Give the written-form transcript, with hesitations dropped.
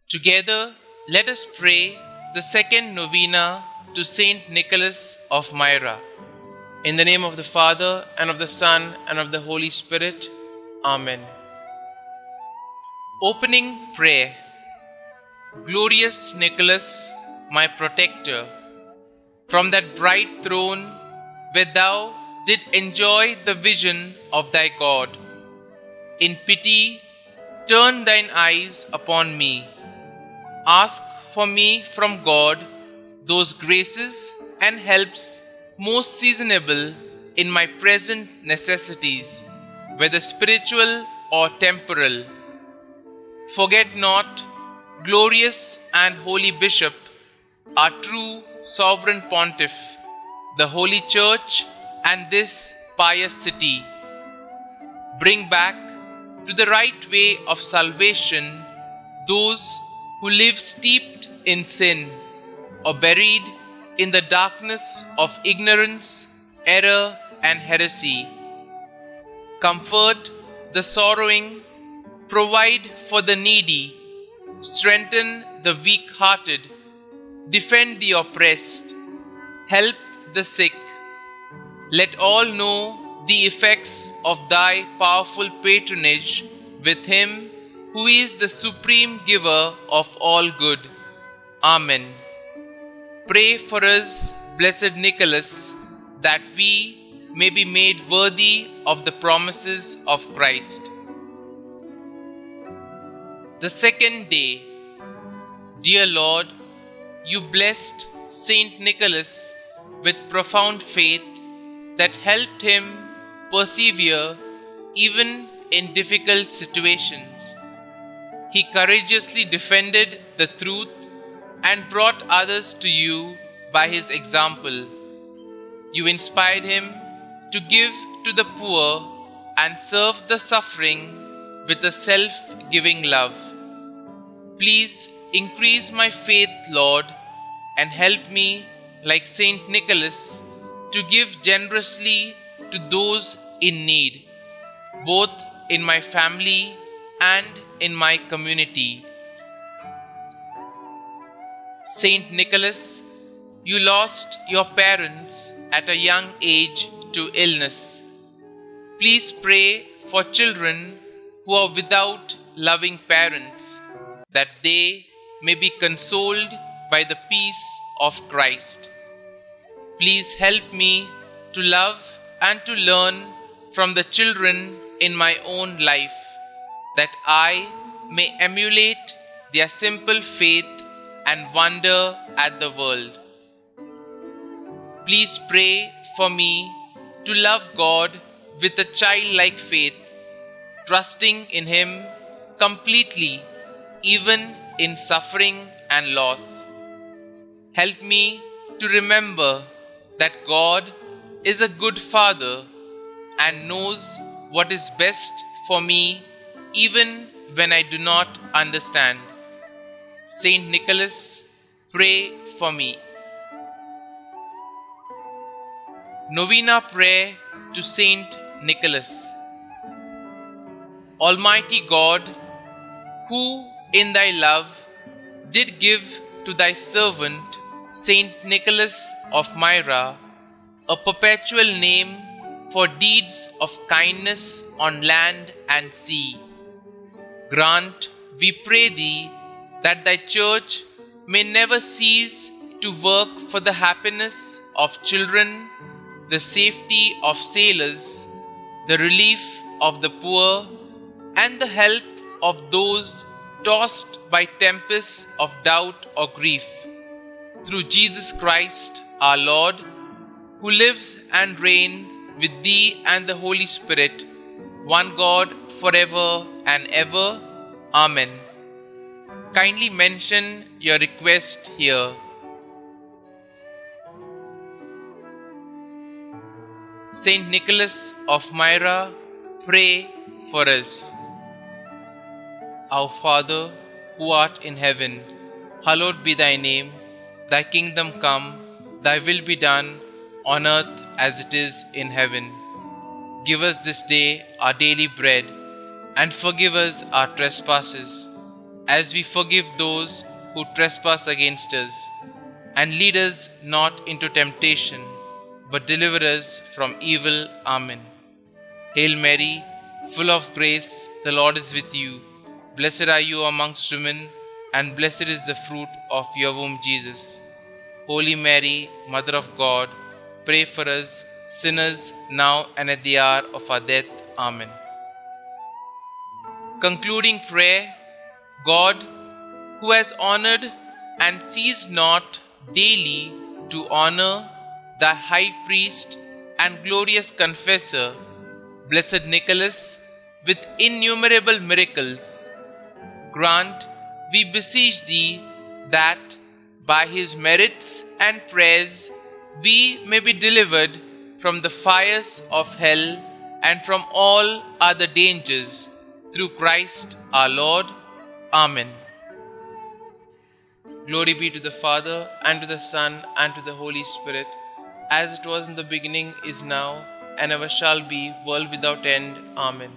Together, let us pray the second novena to St Nicholas of Myra. In the name of the Father, and of the Son, and of the Holy Spirit. Amen. Opening prayer. Glorious Nicholas, my protector, from that bright throne where thou did enjoy the vision of thy God, in pity turn thine eyes upon me. Ask for me from God those graces and helps most seasonable in my present necessities, whether spiritual or temporal. Forget not, glorious and holy Bishop, our true sovereign pontiff, the Holy Church and this pious city. Bring back to the right way of salvation those who live steeped in sin or buried in the darkness of ignorance, error, and heresy. Comfort the sorrowing, provide for the needy, strengthen the weak-hearted, defend the oppressed, help the sick. Let all know the effects of thy powerful patronage with him who is the supreme giver of all good. Amen. Pray for us, blessed Nicholas, that we may be made worthy of the promises of Christ. The second day. Dear Lord, you blessed St. Nicholas with profound faith that helped him persevere even in difficult situations. He courageously defended the truth and brought others to you by his example. You inspired him to give to the poor and serve the suffering with a self-giving love. Please increase my faith, Lord, and help me, like St. Nicholas, to give generously to those in need, both in my family and in my community. St. Nicholas, you lost your parents at a young age to illness. Please pray for children who are without loving parents, that they may be consoled by the peace of Christ. Please help me to love and to learn from the children in my own life, that I may emulate their simple faith and wonder at the world. Please pray for me to love God with a childlike faith, trusting in Him completely, even in suffering and loss. Help me to remember that God is a good Father and knows what is best for me even when I do not understand. Saint Nicholas, pray for me. Novena Prayer to Saint Nicholas. Almighty God, who in thy love did give to thy servant St. Nicholas of Myra a perpetual name for deeds of kindness on land and sea, grant, we pray thee, that thy church may never cease to work for the happiness of children, the safety of sailors, the relief of the poor, and the help of those tossed by tempests of doubt or grief. Through Jesus Christ our Lord, who lives and reigns with thee and the Holy Spirit, one God, forever and ever. Amen. Kindly mention your request here. St. Nicholas of Myra, pray for us. Our Father, who art in heaven, hallowed be thy name. Thy kingdom come, thy will be done, on earth as it is in heaven. Give us this day our daily bread, and forgive us our trespasses, as we forgive those who trespass against us. And lead us not into temptation, but deliver us from evil. Amen. Hail Mary, full of grace, the Lord is with you. Blessed are you amongst women, and blessed is the fruit of your womb, Jesus. Holy Mary, Mother of God, pray for us sinners now and at the hour of our death. Amen. Concluding prayer. God, who has honored and ceased not daily to honor the high priest and glorious confessor, Blessed Nicholas, with innumerable miracles, grant, we beseech thee, that by his merits and prayers we may be delivered from the fires of hell and from all other dangers, through Christ our Lord. Amen. Glory be to the Father, and to the Son, and to the Holy Spirit, as it was in the beginning, is now, and ever shall be, world without end. Amen.